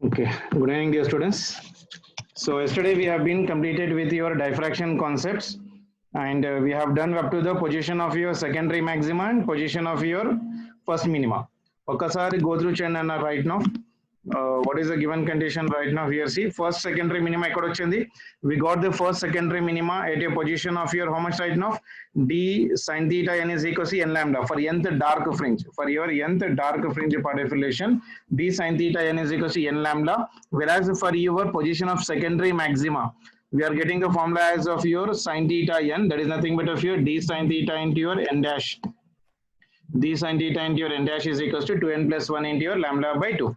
Okay, good evening, dear students. So yesterday we have been completed with your diffraction concepts, and we have done up to the position of your secondary maxima and position of your first minima. Okasari go through Chenna right now. What is the given condition right now here? See, first secondary minima ekkada vachindi. We got the first secondary minima at a position of your how much right now? D sin theta n is equal to n lambda for nth dark fringe. For your nth dark fringe part affiliation, D sin theta n is equal to n lambda. Whereas for your position of secondary maxima, we are getting the formula as of your sin theta n, that is nothing but of your D sin theta into your n dash. D sin theta into your n dash is equals to 2n plus 1 into your lambda by 2.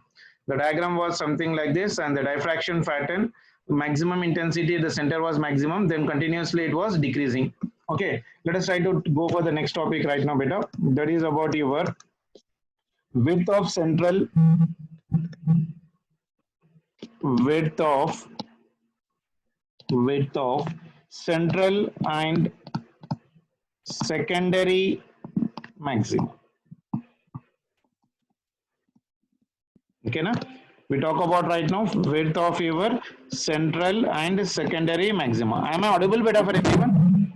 The diagram was something like this, and the diffraction pattern, maximum intensity at the center was maximum, then continuously it was decreasing. Okay, let us try to go for the next topic right now, beta. That is about your width of central, width of central and secondary maximum. Okay, na? We talk about right now width of your central and secondary maxima. Am I audible, beta, for everyone?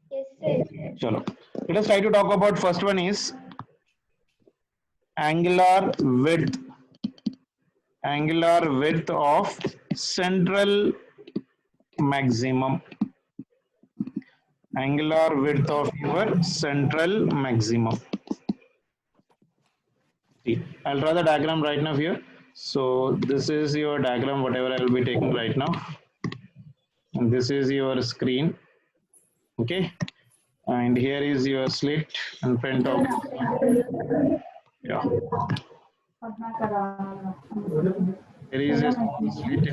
Yes, sir. Chalo. Let us try to talk about first one is angular width of central maximum. Angular width of your central maximum. See, I'll draw the diagram right now here. So this is your diagram, whatever I will be taking right now, and this is your screen. Okay, and here is your slit in front of, yeah, there is a small slit.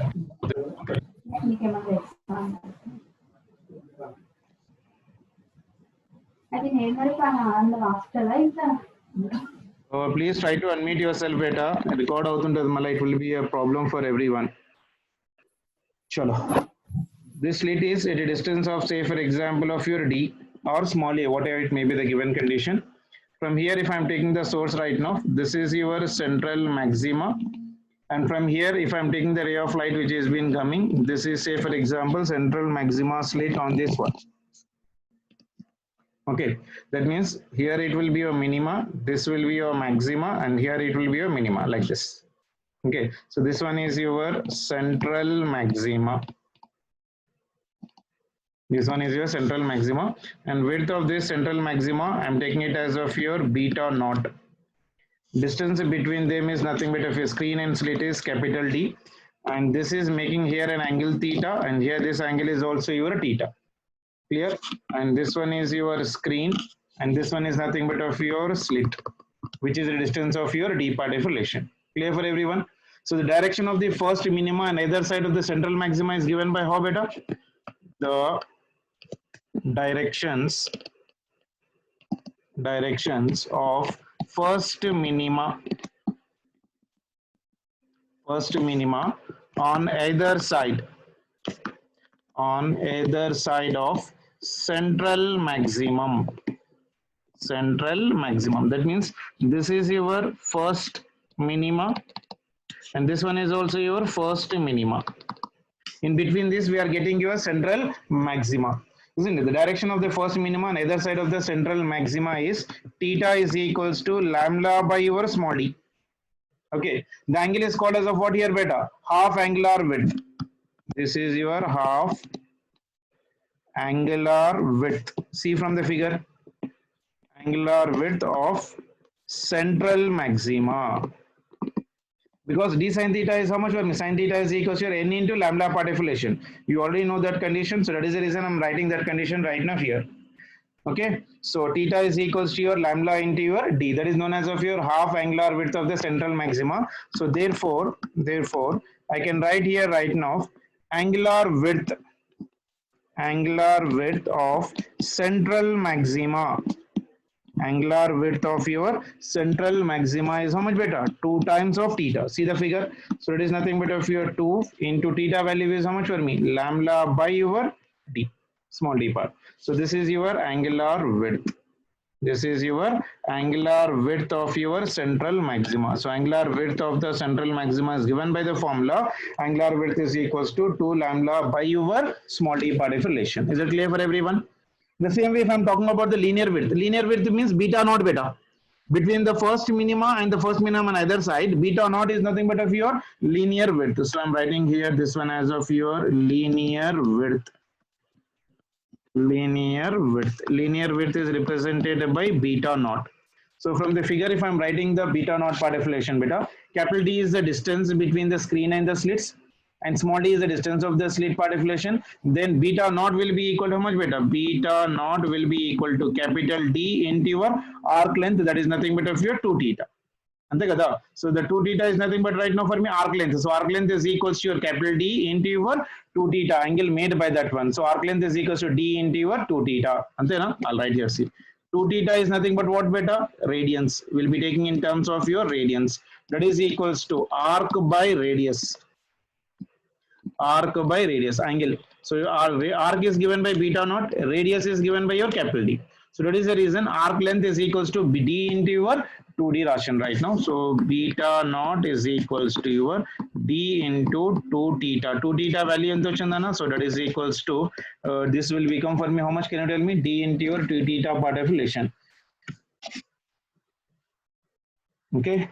Please try to unmute yourself, beta. Record avutuntadi malla, it will be a problem for everyone. Chalo. This slit is at a distance of, say, for example, of your D or small a, whatever it may be the given condition. From here, if I am taking the source right now, this is your central maxima. And from here, if I am taking the ray of light which has been coming, this is, say, for example, central maxima slit on this one. Okay, that means here it will be your minima, this will be your maxima, and here it will be your minima, like this. Okay, so this one is your central maxima. This one is your central maxima, and width of this central maxima, I am taking it as of your beta naught. Distance between them is nothing but of your screen and slit is capital D, and this is making here an angle theta, and here this angle is also your theta. Clear? And this one is your screen, and this one is nothing but of your slit, which is the distance of your D part affiliation. Clear for everyone? So the direction of the first minima on either side of the central maxima is given by how, beta? The directions of first minima on either side of central maximum. That means this is your first minima, and this one is also your first minima. In between this, we are getting your central maxima, isn't it? The direction of the first minima on either side of the central maxima is theta is equals to lambda by your small d. Okay, the angle is called as of what here, beta? Half angular width. This is your half angular width. See from the figure, angular width of central maxima. Because d sin theta is how much for me? Sin theta is equal to n into lambda part affiliation. You already know that condition, so that is the reason I'm writing that condition right now here. Okay, so theta is equals to your lambda into your d, that is known as of your half angular width of the central maxima. So therefore I can write here right now angular width of central maxima. Angular width of your central maxima is how much, beta? 2 times of theta. See the figure? So it is nothing but of your 2 into theta value is how much for me? Lambda by your d, small d part. So this is your angular width. This is your angular width of your central maxima. So angular width of the central maxima is given by the formula. Angular width is equals to 2 lambda by your small d part of relation. Is it clear for everyone? The same way if I'm talking about the linear width means beta not beta. Between the first minima and the first minimum on either side, beta naught is nothing but of your linear width. So I'm writing here this one as of your linear width. Linear width is represented by beta naught. So from the figure, if I'm writing the beta naught part of relation, beta, capital D is the distance between the screen and the slits, and small d is the distance of the slit part of relation. Then beta naught will be equal to how much, beta? Beta naught will be equal to capital D into your arc length, that is nothing but of your 2 theta. So the 2 theta is nothing but right now for me arc length. So arc length is equals to your capital D into your 2 theta angle made by that one. So arc length is equals to D into your 2 theta. I'll write here, see. 2 theta is nothing but what, beta? Radians. We'll be taking in terms of your radians. That is equals to arc by radius. Arc by radius angle. So arc is given by beta naught, radius is given by your capital D. So that is the reason arc length is equals to D into your 2D ration right now. So beta naught is equals to your D into 2 theta. 2 theta value into Chandana. So that is equals to this will become for me how much, can you tell me? D into your 2 theta part of relation. Okay.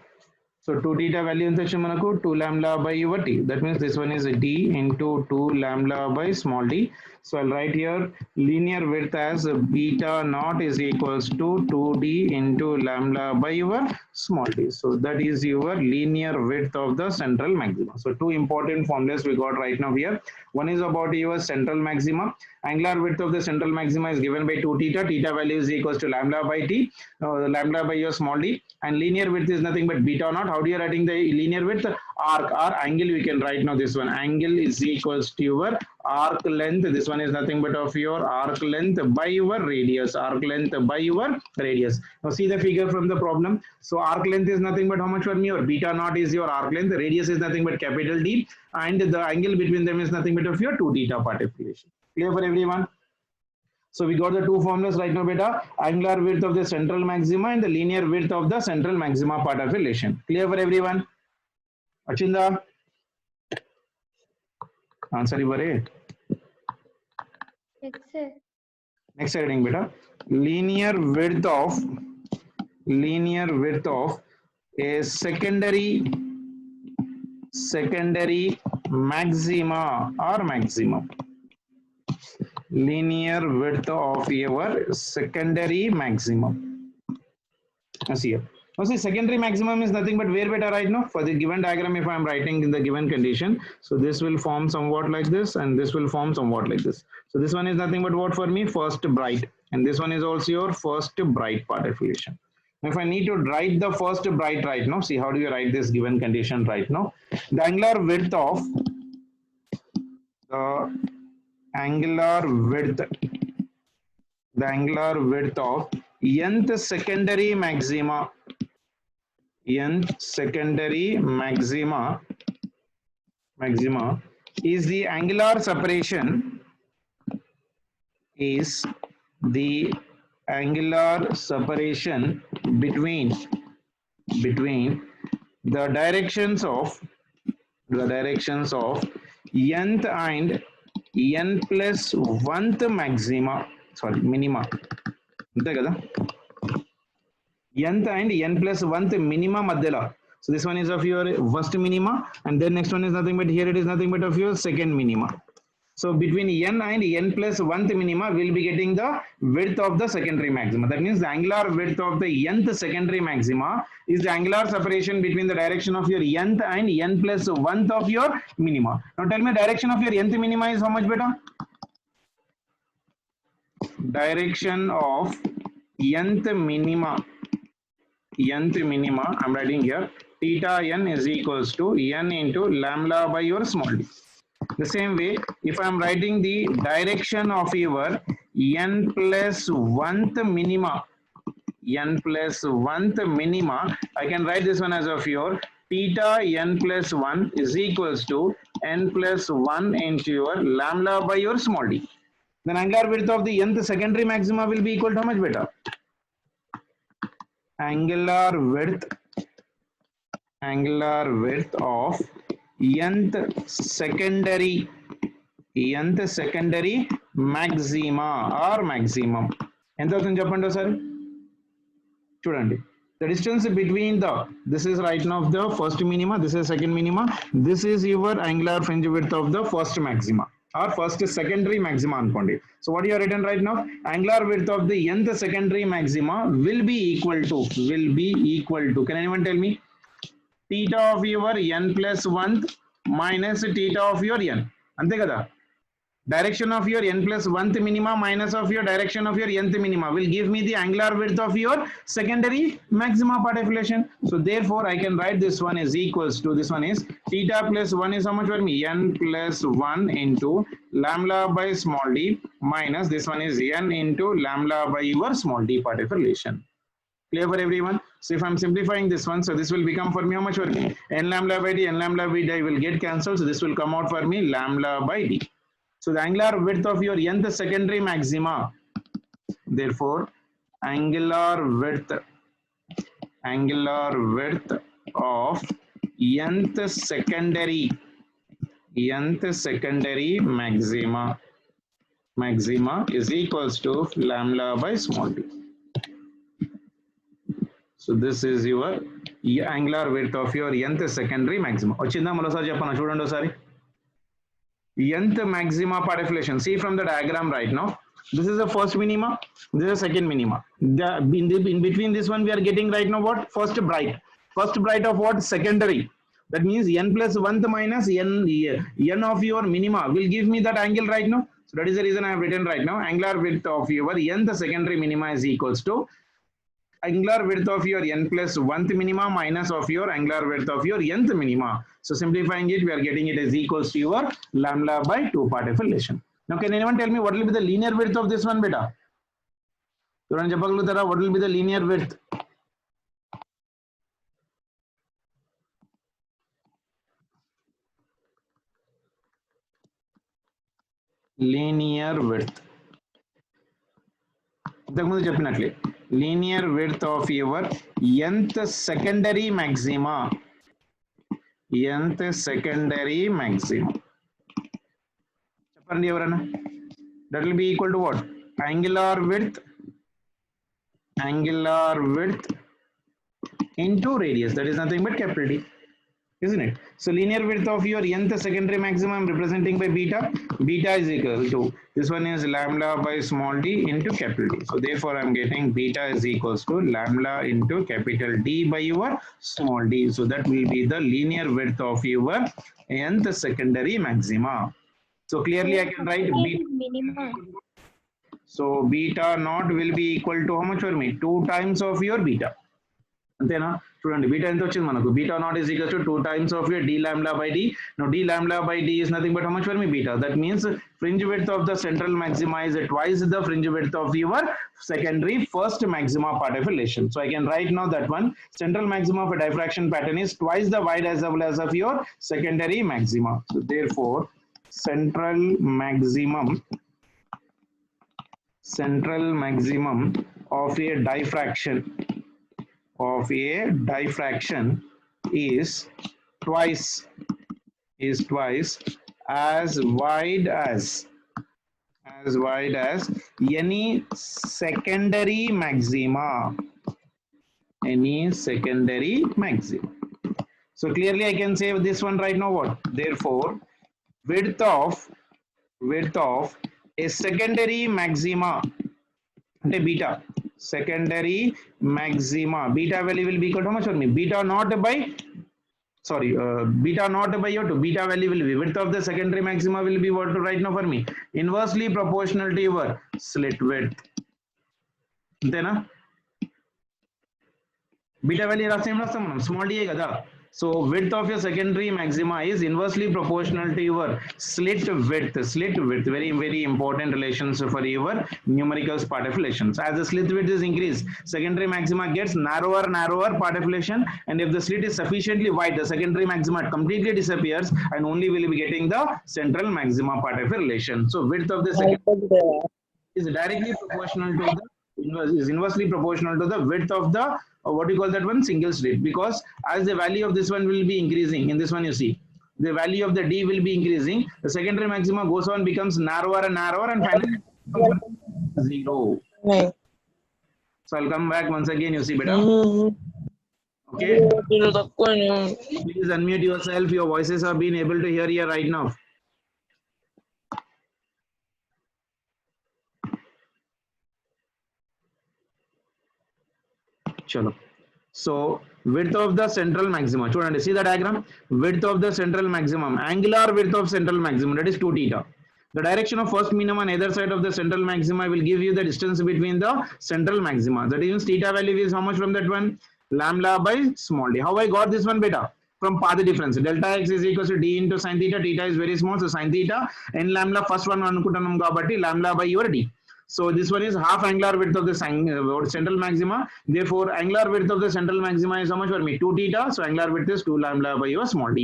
So 2 theta value into 2 lambda by your t. That means this one is a d into 2 lambda by small d. So I'll write here linear width as beta naught is equals to 2d into lambda by your small d. So that is your linear width of the central maxima. So two important formulas we got right now here. One is about your central maxima. Angular width of the central maxima is given by 2 theta. Theta value is equals to lambda by t, lambda by your small d. And linear width is nothing but beta naught. How do you writing the linear width? Arc or angle we can write now this one. Angle is equals to your arc length. This one is nothing but of your arc length by your radius. Arc length by your radius. Now see the figure from the problem. So arc length is nothing but how much for me? Or beta naught is your arc length. Radius is nothing but capital D. And the angle between them is nothing but of your 2 theta part of relation. Clear for everyone? So we got the two formulas right now, beta. Angular width of the central maxima and the linear width of the central maxima part of relation. Clear for everyone? Achinda? Answer you. Yes, sir. Next heading, beta. Linear width of a secondary maxima or maximum. Linear width of your secondary maximum. See here. Now see, secondary maximum is nothing but where, beta, right now for the given diagram. If I am writing in the given condition, so this will form somewhat like this, and this will form somewhat like this. So this one is nothing but what for me? First bright, and this one is also your first bright part of relation. If I need to write the first bright right now, see how do you write this given condition right now? The angular width of nth secondary maxima is the angular separation between the directions of nth and n plus 1th minima. Nth and n plus 1th minima madhyala. So this one is of your first minima, and then next one is nothing but here it is nothing but of your second minima. So between n and n plus 1th minima, we'll be getting the width of the secondary maxima. That means the angular width of the nth secondary maxima is the angular separation between the direction of your nth and n plus 1th of your minima. Now tell me, direction of your nth minima is how much, beta? Direction of nth minima, I'm writing here, theta n is equals to n into lambda by your small d. The same way, if I am writing the direction of your n plus 1th minima, I can write this one as of your theta n plus 1 is equals to n plus 1 into your lambda by your small d. Then angular width of the nth secondary maxima will be equal to how much, beta? angular width of nth secondary maxima or maximum. ఎంత అవుతుంది చెప్పండి ఒకసారి చూడండి. The distance between this is right now the first minima, this is second minima, this is your angular fringe width of the first maxima or first secondary maxima అనుకోండి. So what you are written right now, angular width of the nth secondary maxima will be equal to can anyone tell me, theta of your n plus 1 minus theta of your n, అంతే కదా. Direction of your n plus 1th minima minus of your direction of your nth minima will give me the angular width of your secondary maxima per definition. So therefore I can write this one is equals to, this one is theta plus 1 is how much for me, n plus 1 into lambda by small d minus this one is n into lambda by your small d per definition. Clear for everyone? So if I'm simplifying this one, so this will become for me how much for me, n lambda by d, n lambda by d will get cancelled, so this will come out for me lambda by d. So the angular width of your nth secondary maxima, therefore angular width of nth secondary maxima is equals to lambda by small d. So this is your angular width of your nth secondary maxima. వచ్చిందా మరోసారి చెప్పనా చూడండి ఒకసారి. Nth maxima per definition. See from the diagram right now. This is the first minima. This is the second minima. In between this one, we are getting right now what? First bright of what? Secondary. That means n plus 1th minus n of your minima will give me that angle right now. So that is the reason I have written right now. Angular width of your nth secondary minima is equals to angular width of your n plus 1th minima minus of your angular width of your nth minima. So simplifying it, we are getting it as equals to your lambda by 2 per definition. Now can anyone tell me what will be the linear width of this one, beta? What will be the linear width? Linear width. Linear width of your nth secondary maxima. Nth secondary maxima. That will be equal to what? Angular width into radius. That is nothing but capital D, isn't it? So linear width of your nth secondary maximum I am representing by beta. Beta is equal to, this one is lambda by small d into capital D. So therefore I am getting beta is equals to lambda into capital D by your small d. So that will be the linear width of your nth secondary maxima. So clearly I can write beta. So beta naught will be equal to how much for me? 2 times of your beta. అంతేనా చూడండి beta ఎంత వచ్చింది మనకు, beta naught is equals to 2 times of your d lambda by d. Now d lambda by d is nothing but how much for me? Beta. That means fringe width of the central maxima is twice the fringe width of your secondary first maxima per definition. So I can write now that one central maxima of a diffraction pattern is twice the wide as well as of your secondary maxima. So therefore central maximum of a diffraction is twice as wide as any secondary maxima. So clearly I can say this one right now what? Therefore width of a secondary maxima ante beta, secondary maxima, beta value will be equal to how much for me? Beta naught by your 2. Beta value will be width of the secondary maxima will be what right now for me? Inversely proportional to your slit width. అంతేనా? Beta value రాస్తాం మనం small d కదా. So width of your secondary maxima is inversely proportional to your slit width. Very, very important relations for your numerical part definitions. As the slit width is increased, secondary maxima gets narrower part definition, and if the slit is sufficiently wide, the secondary maxima completely disappears and only will be getting the central maxima part definition. So width of the secondary is directly proportional to the is inversely proportional to the width of the what you call that one, single slit, because as the value of this one will be increasing, in this one you see the value of the D will be increasing, the secondary maxima goes on, becomes narrower and narrower, and finally becomes 0. नहीं So I'll come back once again, you see better. Hmm, Okay, मुझे तो कोई नहीं please unmute yourself, your voices are being able to hear here right now. Chalo. So width of the central maximum, చూడండి, see the diagram, width of the central maximum, angular width of central maximum, that is 2 theta. The direction of first minimum on either side of the central maxima will give you the distance between the central maxima. That means theta value is how much from that one? Lambda by small d. How I got this one beta? From path difference. Delta x is equals to d into sin theta. Theta is very small, so sin theta n lambda first one అనుకుంటున్నాం కాబట్టి lambda by your d. So this one is half angular width of the central maxima. Therefore, angular width of the central maxima is how much for me? 2 theta. So angular width is 2 lambda by your small d.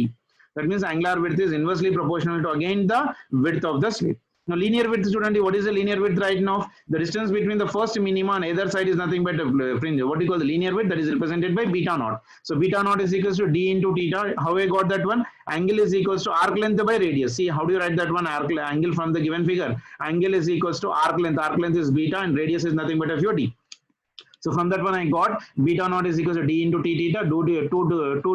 That means angular width is inversely proportional to again the width of the slit. Now linear width, student, what is the linear width right now? The distance between the first minima on either side is nothing but a fringe. What do you call the linear width? That is represented by beta naught. So beta naught is equals to d into theta. How I got that one? Angle is equals to arc length by radius. See, how do you write that one? Angle from the given figure. Angle is equals to arc length. Arc length is beta and radius is nothing but of your d. So from that one I got beta naught is equals to d into t theta. 2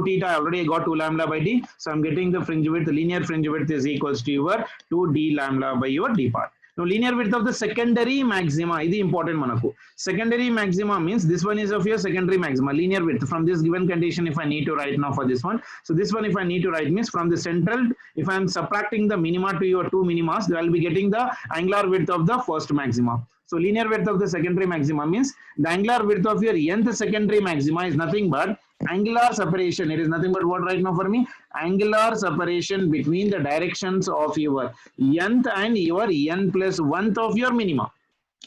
theta I already got 2 lambda by d. So I'm getting the fringe width, linear fringe width is equals to your 2 d lambda by your d part. Now linear width of the secondary maxima, this is important manaku. Secondary maxima means this one is of your secondary maxima, linear width from this given condition. If I need to write now for this one, so this one if I need to write means from the central, if I am subtracting the minima to your 2 minimas, then I will be getting the angular width of the first maxima. So linear width of the secondary maxima means the angular width of your nth secondary maxima is nothing but angular separation. It is nothing but what right now for me? Angular separation between the directions of your nth and your n plus 1th of your minima.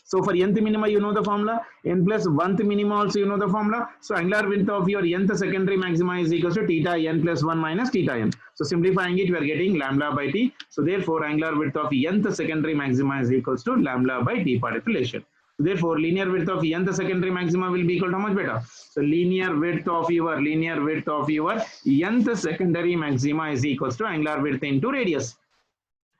So for nth minima, you know the formula. N plus 1th minima also you know the formula. So angular width of your nth secondary maxima is equals to theta n plus 1 minus theta n. So simplifying it, we are getting lambda by t. So therefore angular width of nth secondary maxima is equals to lambda by t part relation. Therefore linear width of nth secondary maxima will be equal to how much beta? So linear width of your nth secondary maxima is equals to angular width into radius.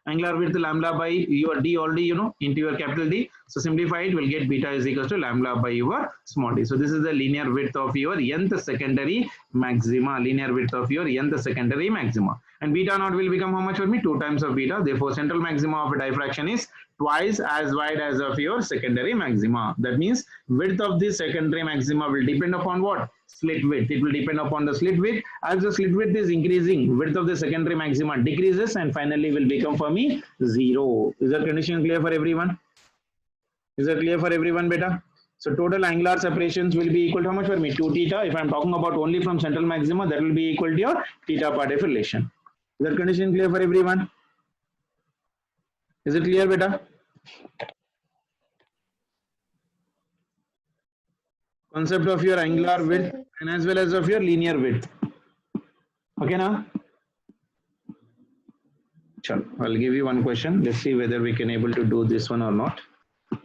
Angular width lambda by your d already you know into your capital D. So simplify it, will get beta is equals to lambda by your small d. So this is the linear width of your nth secondary maxima, linear width of your nth secondary maxima. And beta naught will become how much for me? 2 times of beta. Therefore central maxima of a diffraction is twice as wide as of your secondary maxima. That means width of the secondary maxima will depend upon what? Slit width. It will depend upon the slit width. As the slit width is increasing, width of the secondary maxima decreases and finally will become for me 0. Is that condition clear for everyone? Is that clear for everyone, beta? So total angular separations will be equal to how much for me? 2 theta. If I'm talking about only from central maxima, that will be equal to your theta part of relation. Is that condition clear for everyone? Is it clear, beta? Concept of your angular width and as well as of your linear width. Okay now? Chalo, I'll give you one question. Let's see whether we can able to do this one or not.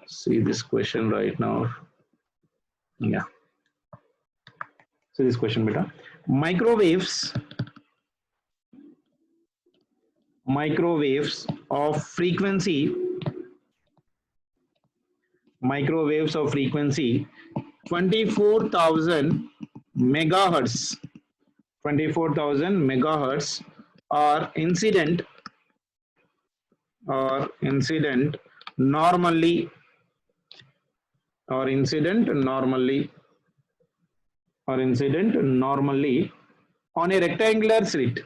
See this question right now. Yeah. So this question beta. Microwaves of frequency 24,000 megahertz are incident normally on a rectangular slit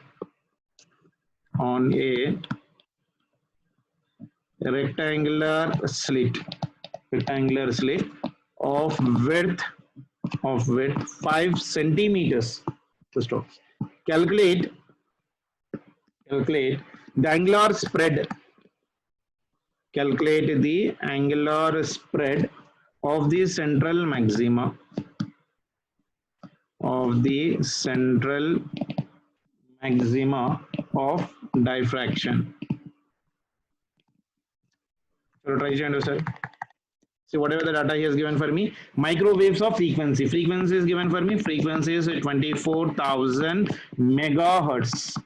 of width 5 centimeters. So stop. Calculate the angular spread. Calculate the angular spread of the central maxima of diffraction. So try to understand. See whatever the data he has given for me. Microwaves of frequency. Frequency is given for me. Frequency is 24,000 megahertz.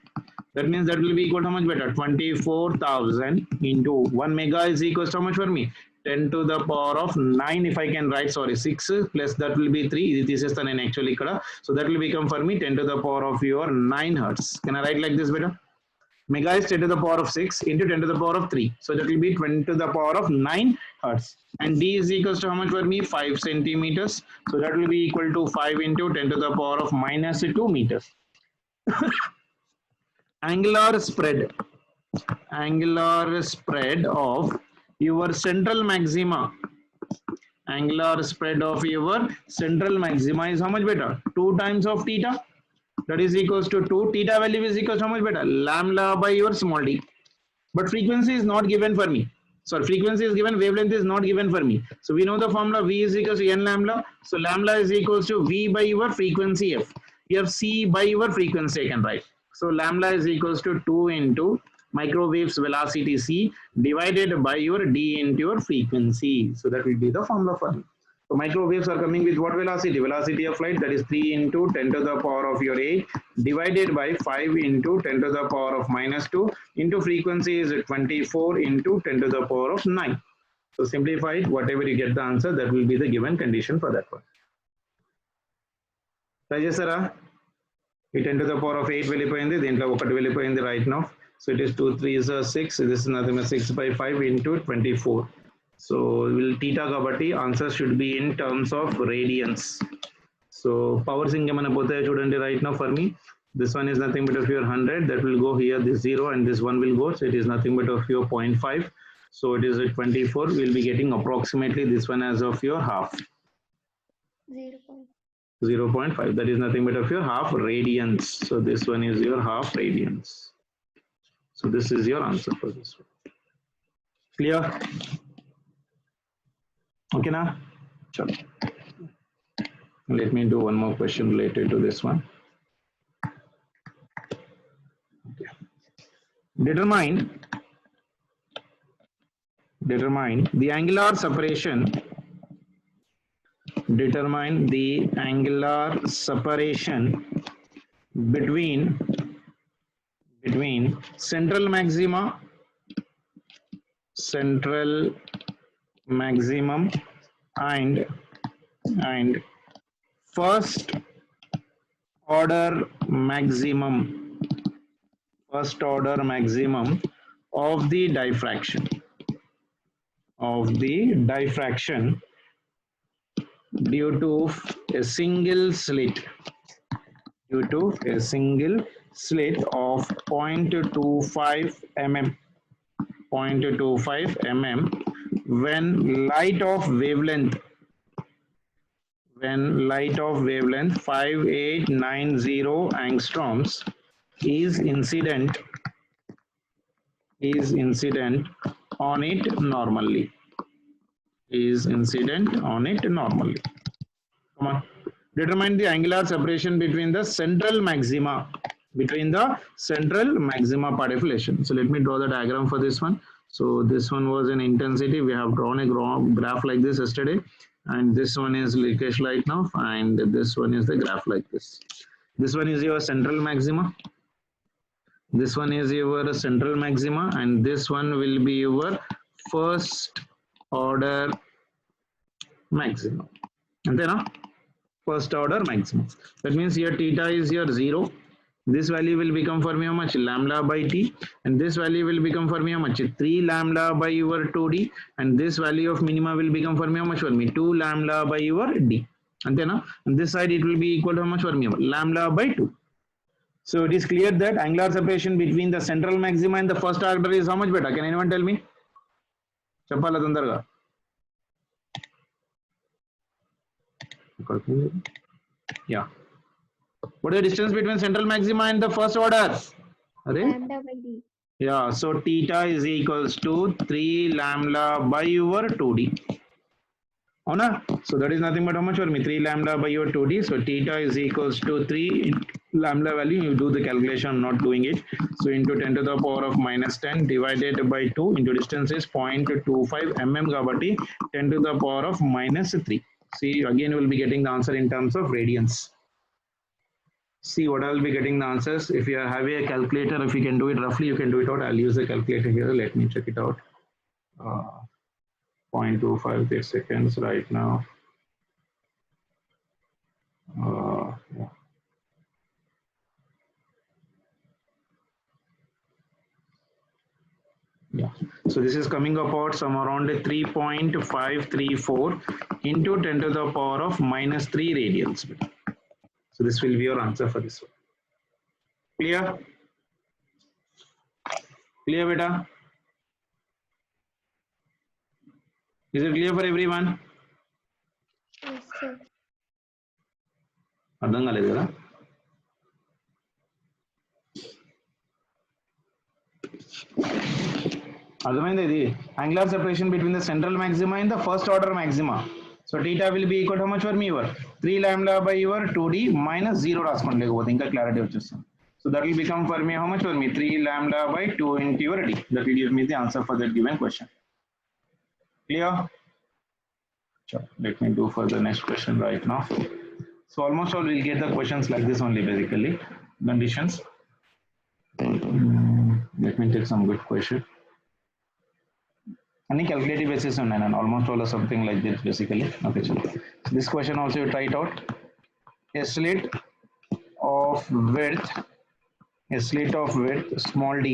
That means that will be equal to how much better? 24,000 into 1 mega is equals to how much for me? 10 to the power of 9 if I can write, sorry, 6 plus that will be 3. This is the 9 actually. So that will become for me 10 to the power of your 9 hertz. Can I write like this better? Mega is 10 to the power of 6 into 10 to the power of 3. So that will be 20 to the power of 9 hertz. And D is equals to how much for me? 5 centimeters. So that will be equal to 5 into 10 to the power of minus 2 meters. Angular spread of your central maxima. Angular spread of your central maxima is how much better? 2 times of theta. That is equals to 2. Theta value is equals to how much better? Lambda by your small d. But frequency is not given for me. Sorry, frequency is given, wavelength is not given for me. So we know the formula V is equals to N lambda. So lambda is equals to V by your frequency F. You have C by your frequency I can write. So lambda is equals to 2 into microwaves velocity C divided by your D into your frequency. So that will be the formula for me. So microwaves are coming with what velocity? Velocity of light, that is 3 into 10 to the power of your 8 divided by 5 into 10 to the power of minus 2 into frequency is 24 into 10 to the power of 9. So simplified, whatever you get the answer, that will be the given condition for that one. Rajasara, 10 to the power of 8 వెళ్ళిపోయింది, దీంట్లో 1 వెళ్ళిపోయింది right now. So it is 2 3 is 6. This is nothing but 6 by 5 into 24. So will theta kabatti answer should be in terms of radians. So power sync emana pothayo chudandi right now for me. This one is nothing but of your 100, that will go here, this 0 and this one will go, so it is nothing but of your 0.5. So it is at 24, we'll be getting approximately this one as of your half. 0.5, that is nothing but of your half radians. So this one is your half radians. So this is your answer for this one. Clear? Okay now? Sure. Let me do one more question related to this one. Okay. Determine the angular separation. Determine the angular separation between central maximum and first order maximum of the diffraction due to a single slit of 0.25 mm when light of wavelength 5890 angstroms is incident on it normally. Come on. Determine the angular separation between the central maxima part of relation. So let me draw the diagram for this one. So this one was an intensity. We have drawn a graph like this yesterday, and this one is leakage light now, and this one is the graph like this. This one is your central maxima. This one is your central maxima, and this one will be your first order maximum. And then first order maximum. That means here theta is here 0. This value will become for me how much? Lambda by t, and this value will become for me how much? 3 lambda by your 2d, and this value of minima will become for me how much for me? 2 lambda by your d. And then on this side it will be equal to how much for me? Lambda by 2. So it is clear that angular separation between the central maxima and the first order is how much better? Can anyone tell me? Chappala tandarga. Yeah. What is the distance between central maxima and the first order? Lambda by d. Yeah, so theta is equals to 3 lambda by your 2d. Oh, no? So that is nothing but how much for me? 3 lambda by your 2d. So theta is equals to 3 lambda value, you do the calculation, not doing it. So into 10 to the power of minus 10 divided by 2 into distance is 0.25 mm kabatti 10 to the power of minus 3. See, again you will be getting the answer in terms of radians. See what I will be getting the answers. If you have a calculator, if you can do it roughly, you can do it out. I'll use the calculator here. Let me check it out. 0.25 seconds right now. Yeah. Yeah, so this is coming about some around 3.534 into 10 to the power of minus 3 radians. So this will be your answer for this one. Clear? Clear, beta? Is it clear for everyone? Yes, sir. అర్థం కాలేదు కదా? అర్థమైంది ఇది angular separation between the central maxima and the first order maxima. So theta will be equal to how much for me? Your 3 lambda by your 2d minus 0 రాసుకోండి లేకపోతే ఇంకా clarity వచ్చేస్తుంది. So that will become for me how much for me? 3 lambda by 2 into your d. That will give me the answer for that given question. Clear? Sure. Let me do for the next question right now. So almost all we'll get the questions like this only basically. Conditions. Let me take some good question. Any calculative basis on and almost all or something like this basically. Okay, so this question also you try it out. A slit of width small d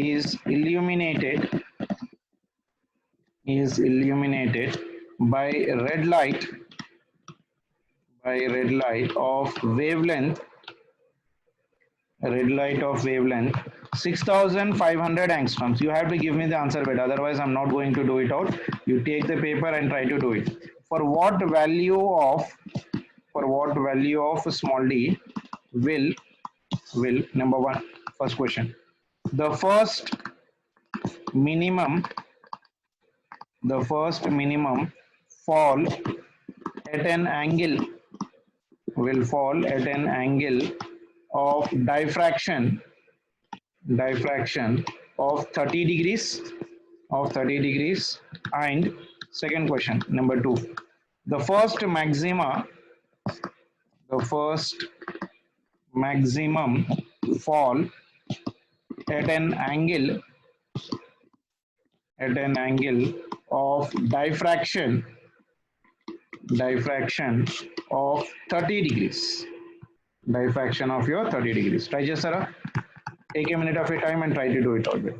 is illuminated by red light of wavelength 6500 angstroms. You have to give me the answer, but otherwise I'm not going to do it out. You take the paper and try to do it. For what value of small d will number one, first question, the first minimum fall at an angle of diffraction of 30 degrees and second question number 2, the first maximum fall at an angle of diffraction of 30 degrees. Diffraction of your 30 degrees. Try just Sarah. Take a minute of your time and try to do it already.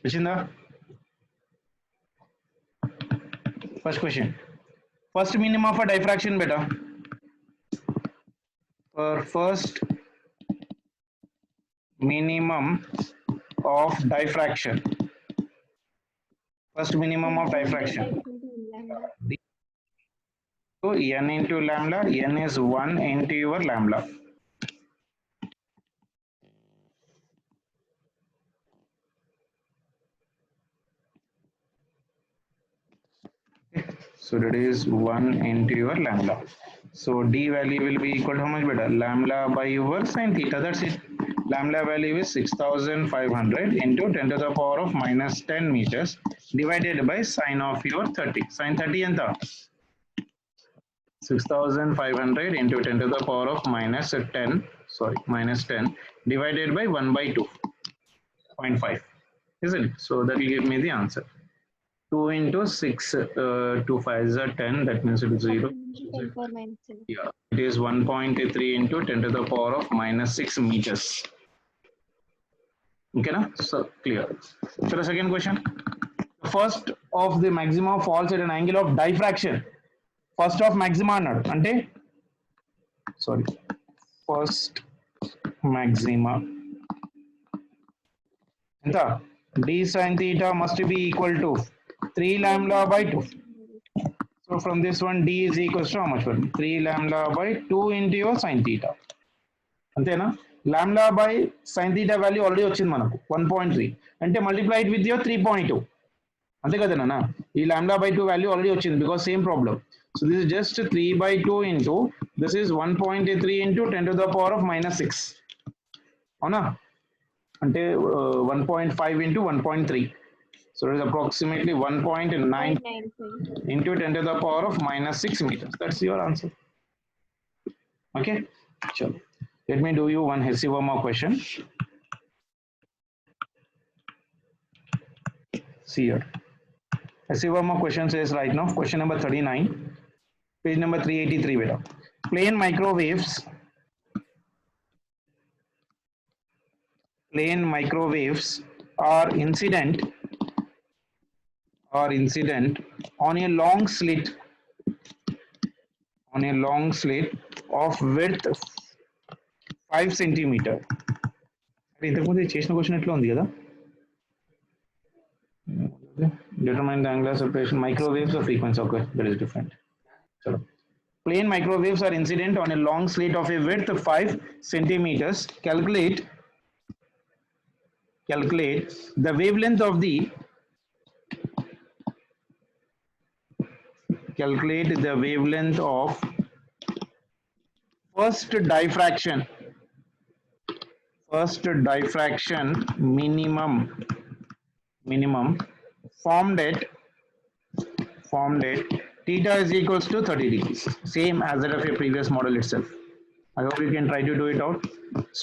Vichinda, first question. First minimum of a diffraction beta. For first minimum of diffraction. First minimum of diffraction. So n into lambda, n is 1 into your lambda. So that is 1 into your lambda. So d value will be equal to how much better? Lambda by your sin theta. That's it. Lambda value is 6500 into 10 to the power of minus 10 meters divided by sine of your 30. Sine 30 and 6500 into 10 to the power of minus 10 divided by 1 by 2.5, isn't it? So that will give me the answer. 2 into 6, 2 5 is 10, that means it is 0. 10 power minus 7. Yeah, it is 1.3 into 10 to the power of minus 6 meters. Okay, na? So clear. So the second question. The first of the maxima falls at an angle of diffraction. First of maxima అన్నాడు అంటే sorry, first maxima ఎంత d sin theta must be equal to 3 lambda by 2. So from this one d is equals to how much? 3 lambda by 2 into your sin theta. అంతేనా? Lambda by sin theta value already వచ్చింది మనకు 1.3 అంటే multiply it with your 3.2 అంతే కదా నాన్న. ఈ lambda by 2 value already వచ్చింది because same problem. So this is just 3/2 into this is 1.3 into 10 to the power of minus 6 అవునా అంటే 1.5 into 1.3. So it is approximately 1.9 into 10 to the power of minus 6 meters. That's your answer. Okay, sure. Let me do you one Hesse Verma question. See here. Hesse Verma question says right now, question number 39, page number 383. Beta. Plane microwaves are incident on a long slit of width 5 centimeter. ఇంతకుముందు చేసిన question ఎట్లా ఉంది కదా. Determine the angular separation. Microwaves or frequency? Okay, that is different. So, plane microwaves are incident on a long slit of a width of 5 centimeters. Calculate the wavelength of the first diffraction minimum formed at theta is equals to 30 degrees, same as that of a previous model itself. I hope you can try to do it out.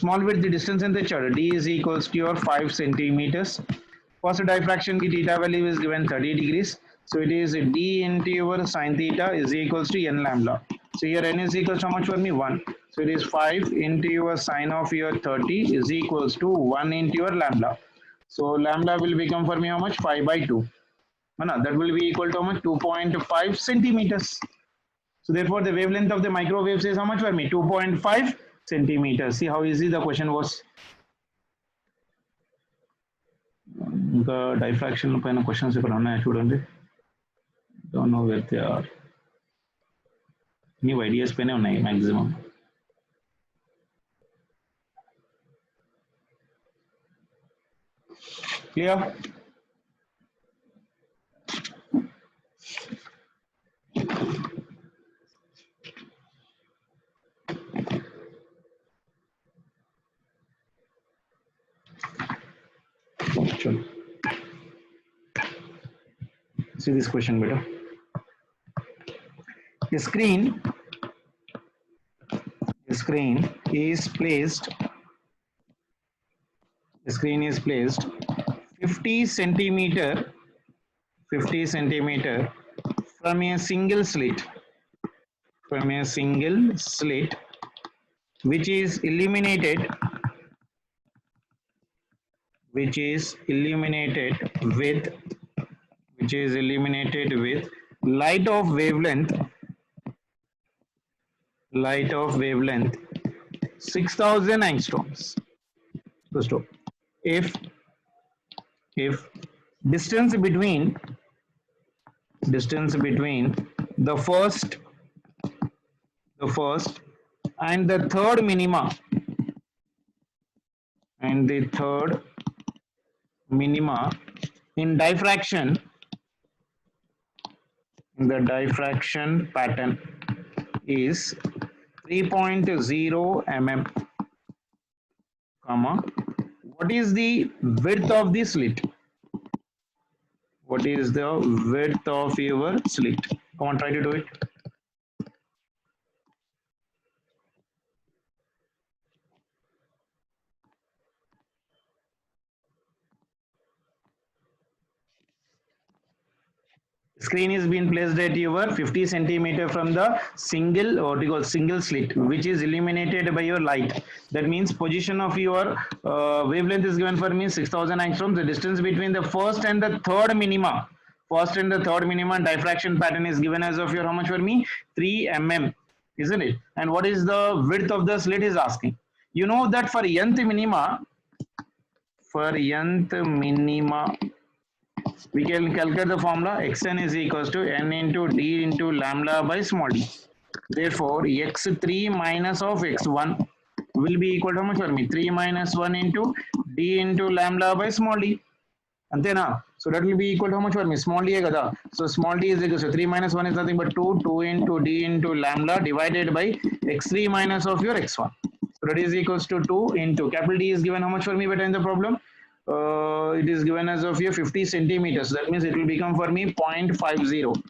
Small width, the distance in the chart, d is equals to your 5 centimeters. First diffraction ki theta value is given 30 degrees, so it is d into your sin theta is equals to n lambda. So here n is equals to how much for me? 1. So it is 5 into your sine of your 30 is equals to 1 into your lambda. So lambda will become for me how much? 5/2. That will be equal to how much? 2.5 centimeters. So therefore the wavelength of the microwaves is how much for me? 2.5 centimeters. See how easy the question was. ఇంకా diffraction పైన questions ఇక్కడ ఉన్నాయా చూడండి. Don't know where they are. New ideas పైనే ఉన్నాయి maximum. Clear? See this question beta. The screen is placed 50 centimeter from a single slit which is illuminated with light of wavelength 6000 angstroms. So stop. If distance between the first and the third minima in diffraction pattern is 3.0 mm, what is the width of the slit? What is the width of your slit? Come on, try to do it. Screen is being placed at your 50 centimeter from the single or single slit, which is illuminated by your light. That means position of your wavelength is given for me 6000 angstroms. The distance between the first and the third minima, diffraction pattern is given as of your how much for me 3 mm, isn't it? And what is the width of the slit is asking. You know that for nth minima, we can calculate the formula xn is equals to n into d into lambda by small d. Therefore, x3 minus of x1 will be equal to how much for me? 3 minus 1 into d into lambda by small d. Antena. So that will be equal to how much for me? Small d. So small d is equal to 3 minus 1 is nothing but 2 into d into lambda divided by x3 minus of your x1. So that is equals to 2 into capital D is given how much for me better in the problem? It is given as of here 50 centimeters. That means it will become for me 0.50.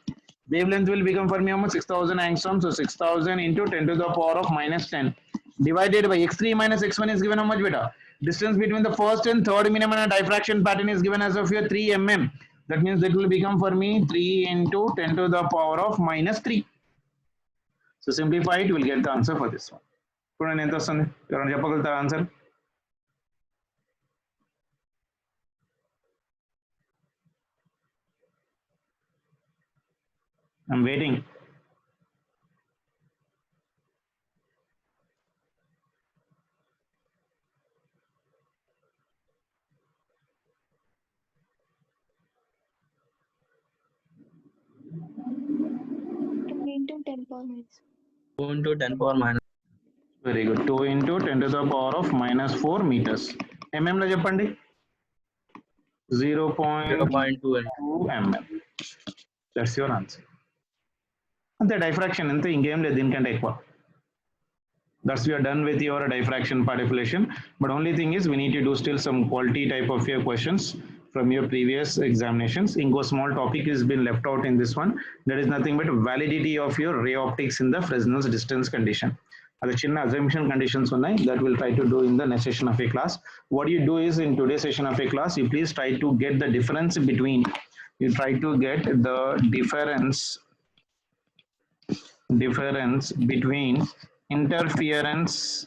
Wavelength will become for me how much? 6000 angstroms. So 6000 into 10 to the power of minus 10 divided by x3 minus x1 is given how much beta? Distance between the first and third minimum diffraction pattern is given as of here 3 mm. That means it will become for me 3 into 10 to the power of minus 3. So simplify it, will get the answer for this one. Answer. I'm waiting. Into 10 power minus. 2 into 10 power minus. Very good. 2 into 10 to the power of minus 4 meters. Mm lo cheppandi. 0.2 mm. That's your answer. And the diffraction ante ingame ledhu dinikante ekku. Thus we are done with your diffraction particulation. But only thing is we need to do still some quality type of your questions from your previous examinations. Ingo small topic has been left out in this one. That is nothing but validity of your ray optics in the Fresnel's distance condition. Other chinna assumption conditions that we'll try to do in the next session of a class. What you do is in today's session of a class, you please try to get the difference between, you try to get the difference between interference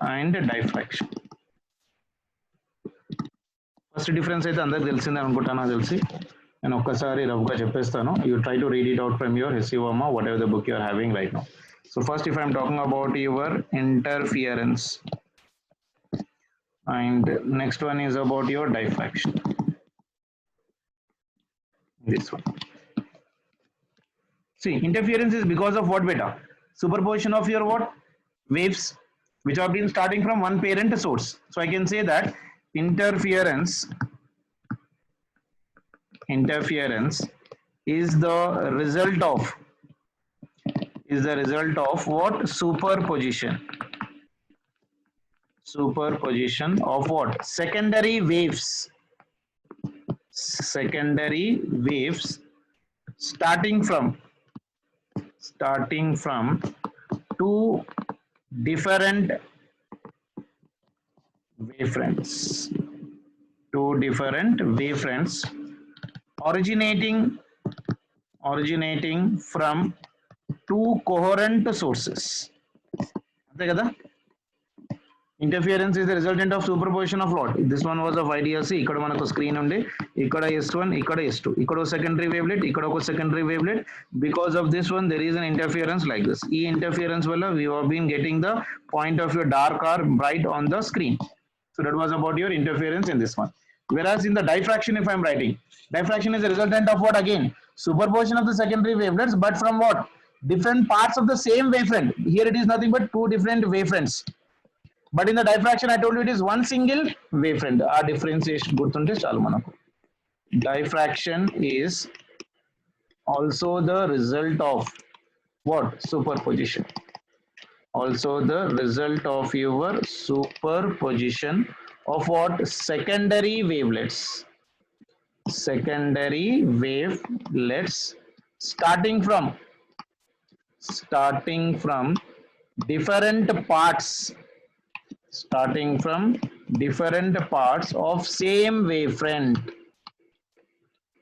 and diffraction. First difference అయితే అందరికి తెలిసిందే అనుకుంటాను నాకు తెలిసి నేను ఒక్కసారి రఫ్గా చెప్పేస్తాను. You try to read it out from your HCOMA, whatever the book you are having right now. So first if I am talking about your interference and next one is about your diffraction. This one. See, interference is because of what beta? Superposition of your what? Waves which have been starting from one parent source. So I can say that interference is the result of what? Superposition of what? Secondary waves starting from two different wavefronts originating from two coherent sources. అంతే కదా? Interference is the resultant of superposition of what? This one was of IDLC. ఇక్కడ మనకు screen ఉంది. ఇక్కడ S1, ఇక్కడ S2. ఇక్కడ secondary wavelet, ఇక్కడ ఒక secondary wavelet. Because of this one, there is an interference like this. ఈ interference వల్ల we have been getting the point of your dark or bright on the screen. So that was about your interference in this one. Whereas in the diffraction, if I am writing, diffraction is a resultant of what again? Superposition of the secondary wavelets, but from what? Different parts of the same wavefront. Here it is nothing but two different wavefronts. But in the diffraction, I told you it is one single wavefront. Our differentiation gurtunte chalu manaku. Diffraction is also the result of what? Superposition. Also the result of your superposition of what? Secondary wavelets starting from different parts of same wavefront.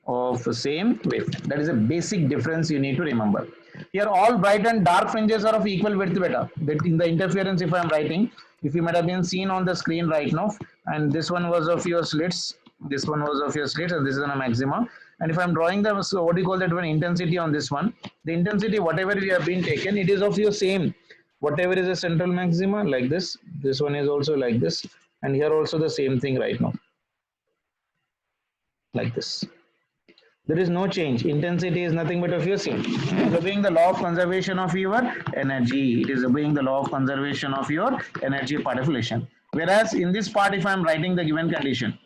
of same wave. That is a basic difference you need to remember. Here all bright and dark fringes are of equal width beta. That in the interference, if I am writing, if you might have been seen on the screen right now, and this one was of your slits, this one was of your slits, and this is a maxima. And if I'm drawing the, so what do you call that one, intensity on this one, the intensity whatever we have been taken, it is of your same, whatever is a central maxima like this one is also like this, and here also the same thing right now, like this. There is no change. Intensity is nothing but of your same. It is obeying the law of conservation of your energy. It is obeying the law of conservation of your energy particulation. Whereas in this part, if I am writing the given condition,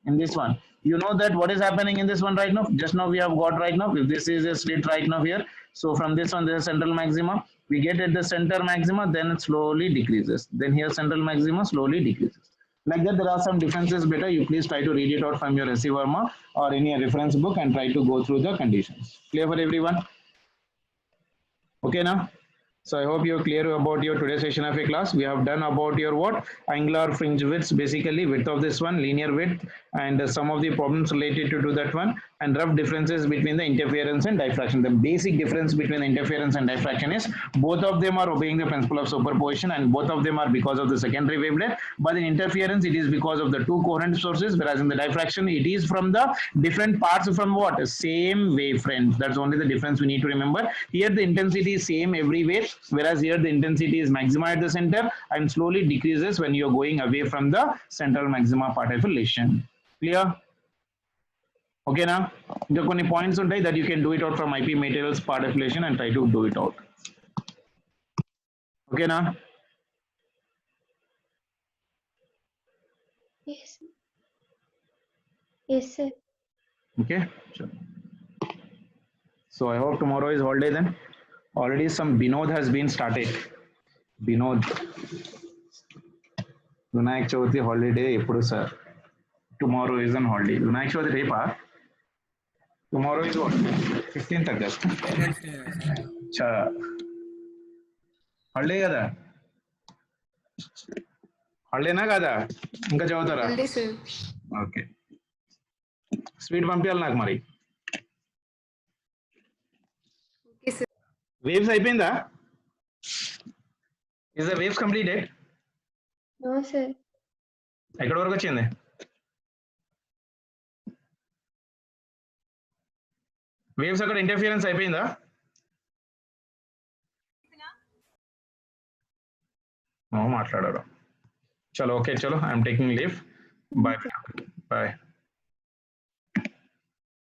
in this one, you know that what is happening in this one right now. Just now we have got right now. If this is a slit right now here, so from this one, there is central maxima. We get at the center maxima, then it slowly decreases. Then here central maxima slowly decreases. Like that, there are some differences better. You please try to read it out from your S.C. Verma or any reference book and try to go through the conditions. Clear for everyone? Okay now? So I hope you're clear about your today's session of a class. We have done about your what? Angular fringe widths, basically width of this one, linear width, and some of the problems related to that one, and rough differences between the interference and diffraction. The basic difference between interference and diffraction is both of them are obeying the principle of superposition, and both of them are because of the secondary wavelet. But in interference, it is because of the two coherent sources, whereas in the diffraction, it is from the different parts from what? Same wavefront. That's only the difference we need to remember. Here the intensity is same everywhere, whereas here the intensity is maxima at the center and slowly decreases when you're going away from the central maxima particulation. Clear? Okay now? There are points that you can do it out from IP materials particulation and try to do it out. Okay now? Yes. Yes, sir. Okay, sure. So I hope tomorrow is holiday then. Already some Binod has been started. Binod. Vinayak Chavithi holiday eppudu sir. Tomorrow is on holiday. Vinayak Chavithi repa. Tomorrow is what? 15th August. Holiday kada? Holiday na kada? Inka chavutara? Holiday, sir. Okay. Speed పంపియాలి నాకు మరి. Okay, sir. Waves అయిపోయిందా? Is the waves completed? No, sir. ఎక్కడి వరకు వచ్చింది? Waves అక్కడ interference అయిపోయిందా? మాట్లాడారు. చలో ఓకే చలో I'm taking leave. Bye bye.